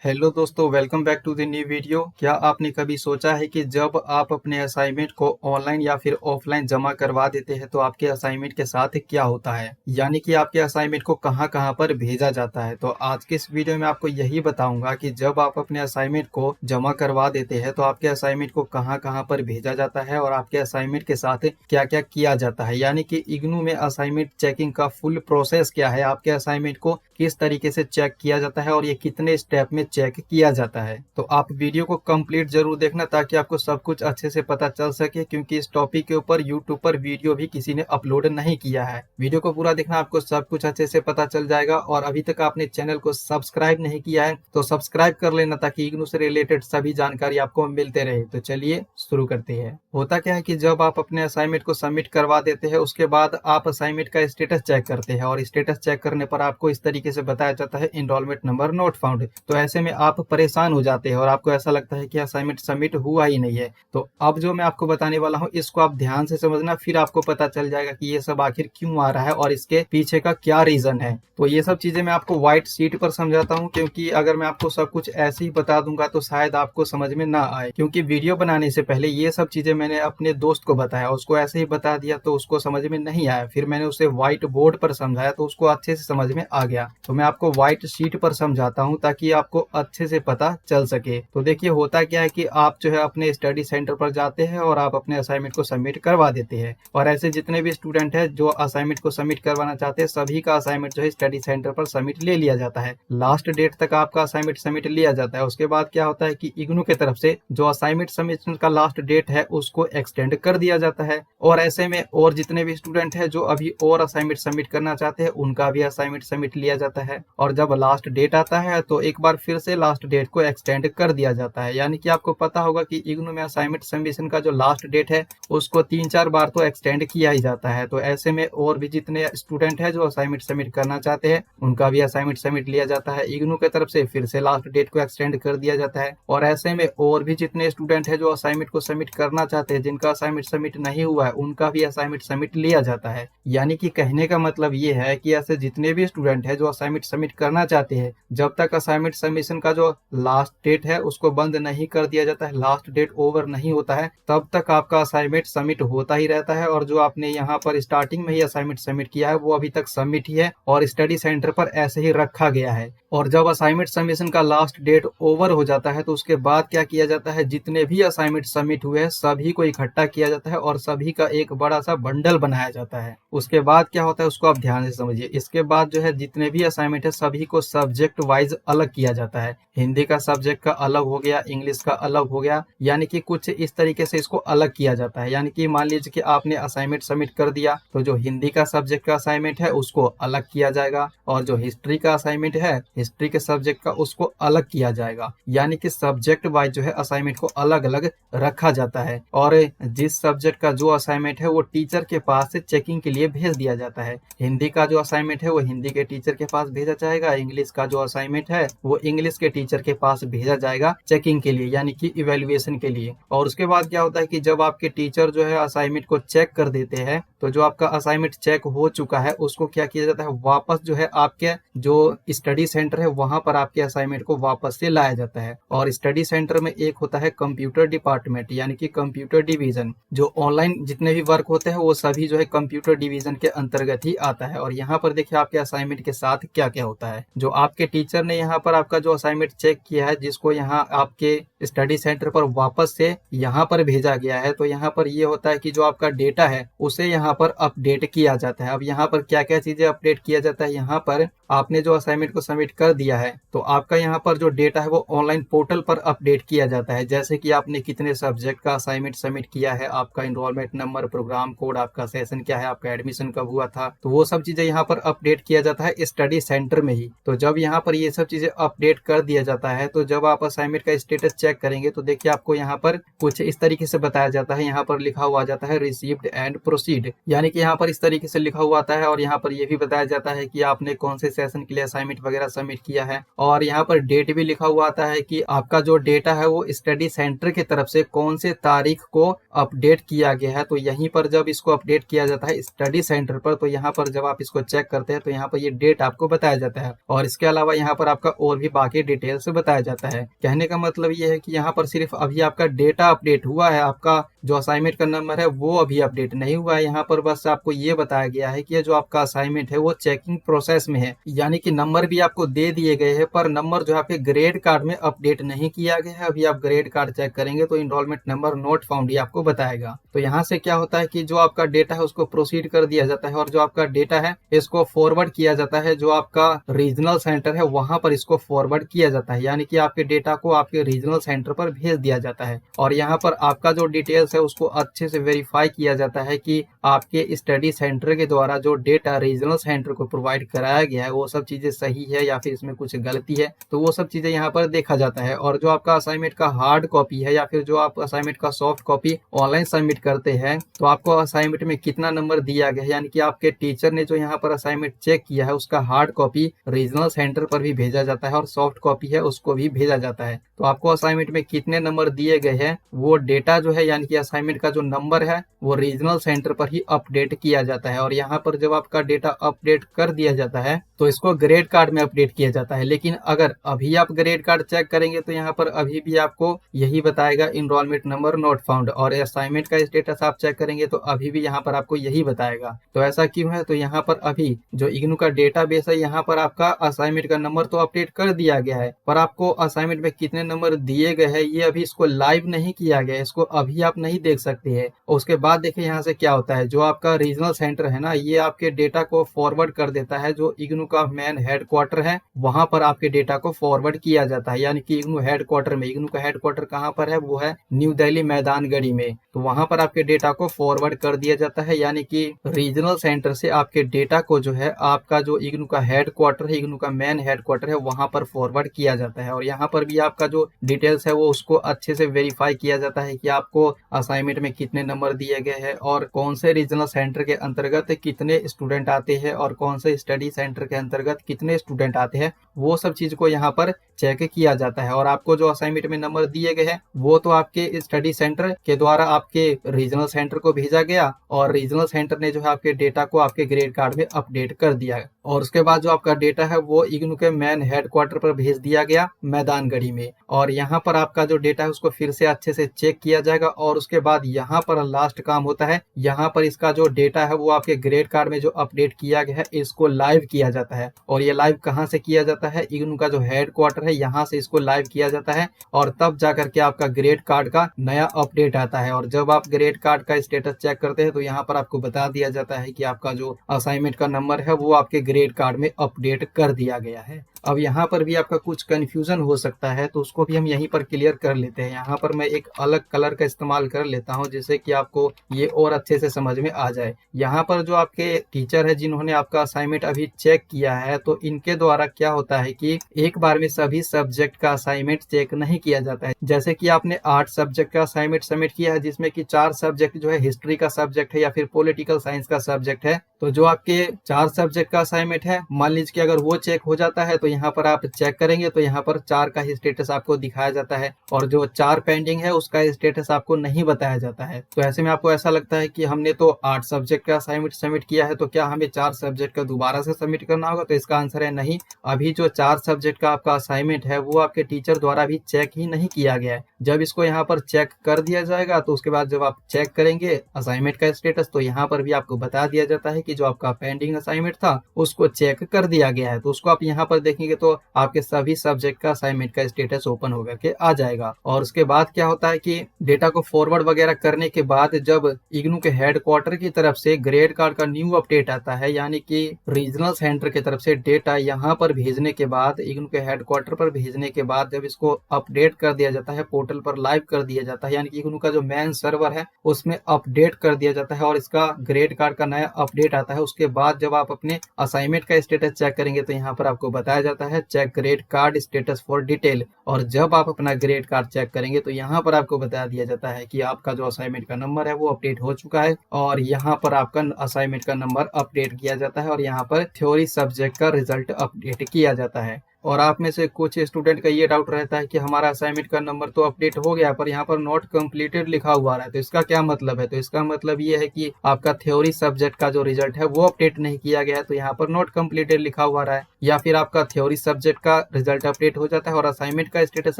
Hello दोस्तों, welcome back to the new video. क्या आपने कभी सोचा है कि जब आप अपने असाइनमेंट को ऑनलाइन या फिर ऑफलाइन जमा करवा देते हैं तो आपके असाइनमेंट के साथ क्या होता है, यानी कि आपके असाइनमेंट को कहां कहां पर भेजा जाता है। तो आज के इस वीडियो में आपको यही बताऊंगा कि जब आप अपने असाइनमेंट को जमा करवा देते हैं तो आपके असाइनमेंट को कहां कहां पर भेजा जाता है और आपके असाइनमेंट के साथ क्या क्या किया जाता है, यानी कि इग्नू में असाइनमेंट चेकिंग का फुल प्रोसेस क्या है, आपके असाइनमेंट को किस तरीके से चेक किया जाता है और ये कितने स्टेप में चेक किया जाता है। तो आप वीडियो को कंप्लीट जरूर देखना ताकि आपको सब कुछ अच्छे से पता चल सके, क्योंकि इस टॉपिक के ऊपर यूट्यूब पर वीडियो भी किसी ने अपलोड नहीं किया है। वीडियो को पूरा देखना, आपको सब कुछ अच्छे से पता चल जाएगा। और अभी तक आपने चैनल को सब्सक्राइब नहीं किया है तो सब्सक्राइब कर लेना ताकि इग्नू से रिलेटेड सभी जानकारी आपको मिलते रहे। तो चलिए शुरू करते हैं। होता क्या है कि जब आप अपने असाइनमेंट को सबमिट करवा देते हैं उसके बाद आप असाइनमेंट का स्टेटस चेक करते हैं और स्टेटस चेक करने पर आपको इस तरीके से बताया जाता है एनरोलमेंट नंबर नॉट फाउंड। तो ऐसे में आप परेशान हो जाते हैं और आपको ऐसा लगता है कि असाइनमेंट सबमिट हुआ ही नहीं है। तो अब जो मैं आपको बताने वाला हूँ इसको आप ध्यान से समझना, फिर आपको पता चल जाएगा कि ये सब आखिर क्यों आ रहा है और इसके पीछे का क्या रीजन है। तो ये सब चीजें मैं आपको व्हाइट शीट पर समझाता हूँ, क्योंकि अगर मैं आपको सब कुछ ऐसे ही बता दूंगा तो शायद आपको समझ में ना आए। क्योंकि वीडियो बनाने से पहले ये सब चीजें मैंने अपने दोस्त को बताया, उसको ऐसे ही बता दिया तो उसको समझ में नहीं आया। फिर मैंने उसे व्हाइट बोर्ड पर समझाया तो उसको अच्छे से समझ में आ गया। तो मैं आपको व्हाइट शीट पर समझाता हूँ ताकि आपको अच्छे से पता चल सके। तो देखिए, होता क्या है कि आप जो है अपने स्टडी सेंटर पर जाते हैं और आप अपने असाइनमेंट को सबमिट करवा देते हैं। और ऐसे जितने भी स्टूडेंट हैं जो असाइनमेंट को सबमिट करवाना चाहते हैं सभी का असाइनमेंट जो है स्टडी सेंटर पर सबमिट ले लिया जाता है। लास्ट डेट तक आपका असाइनमेंट सबमिट लिया जाता है। उसके बाद क्या होता है कि इग्नू की तरफ से जो असाइनमेंट सबमिशन का लास्ट डेट है उसको एक्सटेंड कर दिया जाता है। और ऐसे में और जितने भी स्टूडेंट हैं जो अभी और असाइनमेंट सबमिट करना चाहते हैं उनका भी असाइनमेंट सबमिट लिया जाता है। और जब लास्ट डेट आता है तो एक बार फिर से लास्ट डेट को एक्सटेंड कर दिया जाता है। यानी कि आपको पता होगा कि इग्नू में असाइनमेंट सबमिशन का जो लास्ट डेट है उसको 3-4 बार तो एक्सटेंड किया ही जाता है। तो ऐसे में और भी जितने स्टूडेंट हैं जो असाइनमेंट सबमिट करना चाहते हैं उनका भी असाइनमेंट सबमिट लिया जाता है इग्नू की तरफ से, फिर से लास्ट डेट को एक्सटेंड कर दिया जाता है। और ऐसे में और भी जितने स्टूडेंट हैं जो असाइनमेंट को सबमिट करना चाहते हैं, जिनका असाइनमेंट सबमिट नहीं हुआ है, उनका भी असाइनमेंट सबमिट लिया जाता है। यानी कि कहने का मतलब ये है कि ऐसे जितने भी स्टूडेंट हैं जो असाइनमेंट सबमिट करना चाहते हैं, जब तक असाइनमेंट सबमिशन का जो लास्ट डेट है उसको बंद नहीं कर दिया जाता है, लास्ट डेट ओवर नहीं होता है, तब तक आपका असाइनमेंट सबमिट होता ही रहता है। और जो आपने यहाँ पर स्टार्टिंग में ही असाइनमेंट सबमिट किया है वो अभी तक सबमिट ही है और स्टडी सेंटर पर ऐसे ही रखा गया है। और जब असाइनमेंट सबमिशन का लास्ट डेट ओवर हो जाता है तो उसके बाद क्या किया जाता है, जितने भी असाइनमेंट सबमिट हुए हैं सभी को इकट्ठा किया जाता है और सभी का एक बड़ा सा बंडल बनाया जाता है। उसके बाद क्या होता है उसको आप ध्यान से समझिए। इसके बाद जो है जितने भी असाइनमेंट है सभी को सब्जेक्ट वाइज अलग किया जाता है। हिंदी का सब्जेक्ट का अलग हो गया, इंग्लिश का अलग हो गया, यानी कि कुछ इस तरीके से इसको अलग किया जाता है। यानी कि मान लीजिए कि आपने असाइनमेंट सबमिट कर दिया तो जो हिंदी का सब्जेक्ट का असाइनमेंट है उसको अलग किया जाएगा और जो हिस्ट्री का असाइनमेंट है हिस्ट्री के सब्जेक्ट का उसको अलग किया जाएगा। यानी कि सब्जेक्ट वाइज जो है असाइनमेंट को अलग अलग रखा जाता है। और जिस सब्जेक्ट का जो असाइनमेंट है वो टीचर के पास से चेकिंग के लिए भेज दिया जाता है। हिंदी का जो असाइनमेंट है वो हिंदी के टीचर के पास भेजा जाएगा, इंग्लिश का जो असाइनमेंट है वो इंग्लिश के टीचर के पास भेजा जाएगा चेकिंग के लिए, यानी कि इवेल्युएशन के लिए। और उसके बाद क्या होता है कि जब आपके टीचर जो है असाइनमेंट को चेक कर देते हैं तो जो आपका असाइनमेंट चेक हो चुका है उसको क्या किया जाता है, वापस जो है आपके जो स्टडी सेंटर है वहां पर आपके असाइनमेंट को वापस से लाया जाता है। और स्टडी सेंटर में एक होता है कंप्यूटर डिपार्टमेंट, यानी कि कंप्यूटर डिवीजन। जो ऑनलाइन जितने भी वर्क होते हैं वो सभी जो है कंप्यूटर डिवीजन के अंतर्गत ही आता है। और यहाँ पर देखिए आपके असाइनमेंट के साथ क्या क्या होता है। जो आपके टीचर ने यहाँ पर आपका जो असाइनमेंट चेक किया है, जिसको यहाँ आपके स्टडी सेंटर पर वापस से यहाँ पर भेजा गया है, तो यहाँ पर ये होता है कि जो आपका डेटा है उसे यहाँ पर अपडेट किया जाता है। अब यहाँ पर क्या क्या चीजें अपडेट किया जाता है, यहाँ पर आपने जो असाइनमेंट को सबमिट कर दिया है तो आपका यहाँ पर जो डेटा है वो ऑनलाइन पोर्टल पर अपडेट किया जाता है। जैसे कि आपने कितने सब्जेक्ट का असाइनमेंट सबमिट किया है, आपका एनरोलमेंट नंबर, प्रोग्राम कोड, आपका सेशन क्या है, आपका एडमिशन कब हुआ था, तो वो सब चीजें यहाँ पर अपडेट किया जाता है स्टडी सेंटर में ही। तो जब यहाँ पर ये सब चीजें अपडेट कर दिया जाता है तो जब आप असाइनमेंट का स्टेटस चेक करेंगे तो देखिए आपको यहाँ पर कुछ इस तरीके से बताया जाता है। यहाँ पर लिखा हुआ जाता है रिसीव्ड एंड प्रोसीड, यानी कि यहाँ पर इस तरीके से लिखा हुआ आता है। और यहाँ पर यह भी बताया जाता है कि आपने कौन से सेशन के लिए असाइनमेंट वगैरह सबमिट किया है। और यहाँ पर डेट भी लिखा हुआ आता है कि आपका जो डेटा है वो स्टडी सेंटर की तरफ से कौन से तारीख को अपडेट किया गया है। तो यहीं पर जब इसको अपडेट किया जाता है स्टडी सेंटर पर, तो यहाँ पर जब आप इसको चेक करते हैं तो यहाँ पर ये डेट आपको बताया जाता है। और इसके अलावा यहाँ पर आपका और भी बाकी डिटेल्स बताया जाता है। कहने का मतलब ये है कि यहाँ पर सिर्फ अभी आपका डेटा अपडेट हुआ है, आपका जो असाइनमेंट का नंबर है वो अभी अपडेट नहीं हुआ है। यहाँ पर बस आपको ये बताया गया है कि जो आपका असाइनमेंट है वो चेकिंग प्रोसेस में है, यानी कि नंबर भी आपको दे दिए गए हैं, पर नंबर जो आपके ग्रेड कार्ड में अपडेट नहीं किया गया है। अभी आप ग्रेड कार्ड चेक करेंगे तो इनरोलमेंट नंबर नोट फाउंड ही आपको बताएगा। तो यहाँ से क्या होता है कि जो आपका डेटा है उसको प्रोसीड कर दिया जाता है, और जो आपका डेटा है इसको फॉरवर्ड किया जाता है, जो आपका रीजनल सेंटर है वहां पर इसको फॉरवर्ड किया जाता है, यानी कि आपके डेटा को आपके रीजनल सेंटर पर भेज दिया जाता है। और यहाँ पर आपका जो डिटेल्स है उसको अच्छे से वेरीफाई किया जाता है कि आपके स्टडी सेंटर के द्वारा जो डेटा रीजनल सेंटर को प्रोवाइड कराया गया है वो सब चीजें सही है या फिर इसमें कुछ गलती है, तो वो सब चीजें यहाँ पर देखा जाता है। और जो आपका असाइनमेंट का हार्ड कॉपी है या फिर जो आप असाइनमेंट का सॉफ्ट कॉपी ऑनलाइन सबमिट करते हैं, तो आपको असाइनमेंट में कितना नंबर दिया गया है, यानी कि आपके टीचर ने जो यहाँ पर असाइनमेंट चेक किया है उसका हार्ड कॉपी रीजनल सेंटर पर भी भेजा जाता है और सॉफ्ट कॉपी है उसको भी भेजा जाता है। तो आपको असाइनमेंट में कितने नंबर दिए गए हैं वो डेटा जो है, यानी कि असाइनमेंट का जो नंबर है वो रीजनल सेंटर पर ही अपडेट किया जाता है। और यहाँ पर जब आपका डेटा अपडेट कर दिया जाता है तो इसको ग्रेड कार्ड में अपडेट किया जाता है। लेकिन अगर अभी आप ग्रेड कार्ड चेक करेंगे तो यहाँ पर अभी भी आपको यही बताएगा इनरोलमेंट नंबर नॉट फाउंड, और असाइनमेंट का स्टेटस आप चेक करेंगे तो अभी भी यहाँ पर आपको यही बताएगा। तो ऐसा क्यों है? तो यहाँ पर अभी जो इग्नू का डेटाबेस है यहाँ पर आपका असाइनमेंट का नंबर तो अपडेट कर दिया गया है, पर आपको असाइनमेंट में कितने नंबर दिए गए हैं ये अभी इसको लाइव नहीं किया गया है, इसको अभी आप नहीं देख सकते हैं। और उसके बाद देखिए यहाँ से क्या होता है, जो आपका रीजनल सेंटर है ना, ये आपके डेटा को फॉरवर्ड कर देता है, जो इग्नू का मेन हेडक्वार्टर है वहां पर आपके डेटा को फॉरवर्ड किया जाता है, यानी कि इग्नू हेडक्वार्टर में। इग्नू का हेडक्वार्टर कहाँ पर है? वो है न्यू दिल्ली मैदानगढ़ी में। तो वहां पर आपके डेटा को फॉरवर्ड कर दिया जाता है, यानी कि रीजनल सेंटर से आपके डेटा को जो है आपका जो इग्नू का हेडक्वार्टर है, इग्नू का मेन हेडक्वार्टर है, वहां पर फॉरवर्ड किया जाता है। और यहाँ पर भी आपका जो डिटेल्स है वो उसको अच्छे से वेरीफाई किया जाता है कि आपको असाइनमेंट में कितने नंबर दिए गए हैं और कौन से रीजनल सेंटर के अंतर्गत कितने स्टूडेंट आते हैं और कौन से स्टडी सेंटर के अंतर्गत कितने स्टूडेंट आते हैं, वो सब चीज को यहाँ पर चेक किया जाता है। और आपको जो असाइनमेंट में नंबर दिए गए हैं वो तो आपके स्टडी सेंटर के द्वारा आपके रीजनल सेंटर को भेजा गया, और रीजनल सेंटर ने जो है आपके डेटा को आपके ग्रेड कार्ड में अपडेट कर दिया, और उसके बाद जो आपका डेटा है वो इग्नू के मेन हेडक्वार्टर पर भेज दिया गया मैदानगढ़ी में। और यहाँ पर आपका जो डेटा है उसको फिर से अच्छे से चेक किया जाएगा, और उसके बाद यहाँ पर लास्ट काम होता है, यहाँ पर इसका जो डेटा है वो आपके ग्रेड कार्ड में जो अपडेट किया गया है इसको लाइव किया जाता है। और ये लाइव कहाँ से किया जाता है? इग्नू का जो हेडक्वार्टर है यहाँ से इसको लाइव किया जाता है, और तब जाकर के आपका ग्रेड कार्ड का नया अपडेट आता है। और जब आप ग्रेड कार्ड का स्टेटस चेक करते हैं तो यहाँ पर आपको बता दिया जाता है कि आपका जो असाइनमेंट का नंबर है वो आपके ग्रेड कार्ड में अपडेट कर दिया गया है। अब यहाँ पर भी आपका कुछ कंफ्यूजन हो सकता है, तो उसको भी हम यहीं पर क्लियर कर लेते हैं। यहाँ पर मैं एक अलग कलर का इस्तेमाल कर लेता हूँ जिससे कि आपको ये और अच्छे से समझ में आ जाए। यहाँ पर जो आपके टीचर है जिन्होंने आपका असाइनमेंट अभी चेक किया है, तो इनके द्वारा क्या होता है कि एक बार में सभी सब्जेक्ट का असाइनमेंट चेक नहीं किया जाता है। जैसे कि आपने 8 सब्जेक्ट का असाइनमेंट सबमिट किया है, जिसमें कि 4 सब्जेक्ट जो है हिस्ट्री का सब्जेक्ट है या फिर पॉलिटिकल साइंस का सब्जेक्ट है, तो जो आपके 4 सब्जेक्ट का असाइनमेंट है, मान लीजिए कि अगर वो चेक हो जाता है तो यहाँ पर आप चेक करेंगे तो यहाँ पर 4 का ही स्टेटस आपको दिखाया जाता है, और जो 4 पेंडिंग है उसका स्टेटस आपको नहीं बताया जाता है। तो ऐसे में आपको ऐसा लगता है कि हमने तो 8 सब्जेक्ट का असाइनमेंट सबमिट किया है, तो क्या हमें 4 सब्जेक्ट का दोबारा से सबमिट करना होगा? तो इसका आंसर है नहीं। अभी जो 4 सब्जेक्ट का आपका असाइनमेंट है वो आपके टीचर द्वारा भी चेक ही नहीं किया गया है। जब इसको यहाँ पर चेक कर दिया जाएगा तो उसके बाद जब आप चेक करेंगे असाइनमेंट का स्टेटस, तो यहाँ पर भी आपको बता दिया जाता है कि जो आपका पेंडिंग असाइनमेंट था उसको चेक कर दिया गया है। तो उसको आप यहाँ पर देखेंगे तो आपके सभी सब्जेक्ट का असाइनमेंट का स्टेटस ओपन होकर के आ जाएगा। और उसके बाद क्या होता है कि डेटा को फॉरवर्ड वगैरह करने के बाद जब इग्नू के हेडक्वार्टर की तरफ से ग्रेड कार्ड का न्यू अपडेट आता है, यानी कि रीजनल सेंटर की तरफ से डेटा यहाँ पर भेजने के बाद, इग्नू के हेडक्वार्टर पर भेजने के बाद जब इसको अपडेट कर दिया जाता है, पोर्टल पर लाइव कर दिया जाता है, यानी कि इग्नू का जो मेन सर्वर है उसमें अपडेट कर दिया जाता है और इसका ग्रेड कार्ड का नया अपडेट आता है। उसके बाद जब आप अपने असाइनमेंट का स्टेटस चेक करेंगे तो यहाँ पर आपको बताया जाता है check grade card status for detail. और जब आप अपना ग्रेड कार्ड चेक करेंगे तो यहाँ पर आपको बता दिया जाता है कि आपका जो असाइनमेंट का नंबर है वो अपडेट हो चुका है, और यहाँ पर आपका असाइनमेंट का नंबर अपडेट किया जाता है, और यहाँ पर थ्योरी सब्जेक्ट का रिजल्ट अपडेट किया जाता है। और आप में से कुछ स्टूडेंट का ये डाउट रहता है कि हमारा असाइनमेंट का नंबर तो अपडेट हो गया पर यहाँ पर नॉट कंप्लीटेड लिखा हुआ रहा है, तो इसका क्या मतलब है? तो इसका मतलब ये है कि आपका थ्योरी सब्जेक्ट का जो रिजल्ट है वो अपडेट नहीं किया गया है, तो यहाँ पर नॉट कंप्लीटेड लिखा हुआ रहा है। या फिर आपका थ्योरी सब्जेक्ट का रिजल्ट अपडेट हो जाता है और असाइनमेंट का स्टेटस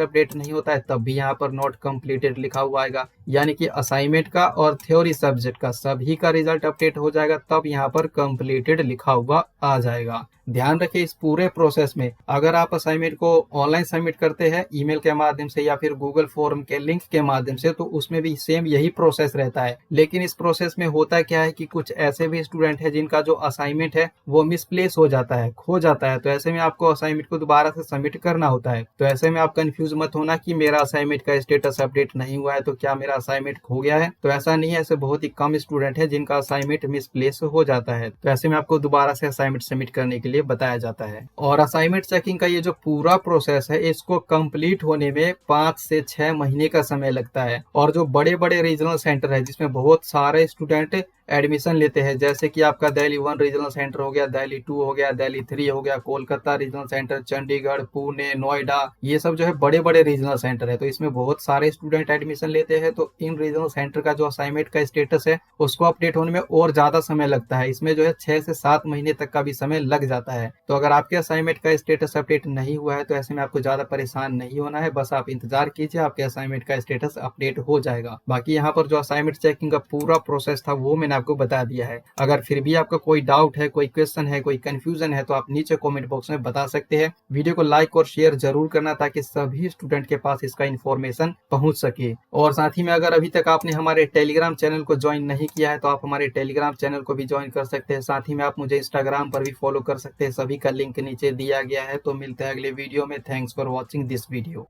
अपडेट नहीं होता है, तब भी यहाँ पर नॉट कंप्लीटेड लिखा हुआ आएगा। यानी कि असाइनमेंट का और थ्योरी सब्जेक्ट का सभी का रिजल्ट अपडेट हो जाएगा, तब यहाँ पर कंप्लीटेड लिखा हुआ आ जाएगा। ध्यान रखिए इस पूरे प्रोसेस में अगर आप असाइनमेंट को ऑनलाइन सबमिट करते हैं ईमेल के माध्यम से या फिर गूगल फॉर्म के लिंक के माध्यम से, तो उसमें भी सेम यही प्रोसेस रहता है। लेकिन इस प्रोसेस में होता क्या है कि कुछ ऐसे भी स्टूडेंट है जिनका जो असाइनमेंट है वो मिसप्लेस हो जाता है, खो जाता है, तो ऐसे में आपको असाइनमेंट को दोबारा से सबमिट करना होता है। तो ऐसे में आप कंफ्यूज मत होना कि मेरा असाइनमेंट का स्टेटस अपडेट नहीं हुआ है तो क्या मेरा असाइनमेंट खो गया है। तो ऐसा नहीं है, ऐसे बहुत ही कम स्टूडेंट है जिनका असाइनमेंट मिसप्लेस हो जाता है, तो ऐसे में आपको दोबारा से असाइनमेंट सबमिट करने के लिए बताया जाता है। और असाइनमेंट चेकिंग का ये जो पूरा प्रोसेस है इसको कंप्लीट होने में 5 से 6 महीने का समय लगता है। और जो बड़े बड़े रीजनल सेंटर है जिसमें बहुत सारे स्टूडेंट एडमिशन लेते हैं, जैसे कि आपका दिल्ली 1 रीजनल सेंटर हो गया, दिल्ली 2 हो गया, दिल्ली 3 हो गया, कोलकाता रीजनल सेंटर, चंडीगढ़, पुणे, नोएडा, ये सब जो है बड़े बड़े रीजनल सेंटर है, तो इसमें बहुत सारे स्टूडेंट एडमिशन लेते हैं। तो इन रीजनल सेंटर का जो असाइनमेंट का स्टेटस है उसको अपडेट होने में और ज्यादा समय लगता है, इसमें जो है 6 से 7 महीने तक का भी समय लग जाता है। तो अगर आपके असाइनमेंट का स्टेटस अपडेट नहीं हुआ है तो ऐसे में आपको ज्यादा परेशान नहीं होना है, बस आप इंतजार कीजिए, आपके असाइनमेंट का स्टेटस अपडेट हो जाएगा। बाकी यहाँ पर जो असाइनमेंट चेकिंग का पूरा प्रोसेस था वो मैंने आपको बता दिया है। अगर फिर भी आपका कोई डाउट है, कोई क्वेश्चन है, कोई कंफ्यूजन है तो आप नीचे कमेंट बॉक्स में बता सकते हैं। वीडियो को लाइक और शेयर जरूर करना ताकि सभी स्टूडेंट के पास इसका इन्फॉर्मेशन पहुंच सके। और साथ ही में अगर अभी तक आपने हमारे टेलीग्राम चैनल को ज्वाइन नहीं किया है तो आप हमारे टेलीग्राम चैनल को भी ज्वाइन कर सकते हैं। साथ ही में आप मुझे इंस्टाग्राम पर भी फॉलो कर सकते हैं, सभी का लिंक नीचे दिया गया है। तो मिलते हैं अगले वीडियो में। Thanks for watching this video.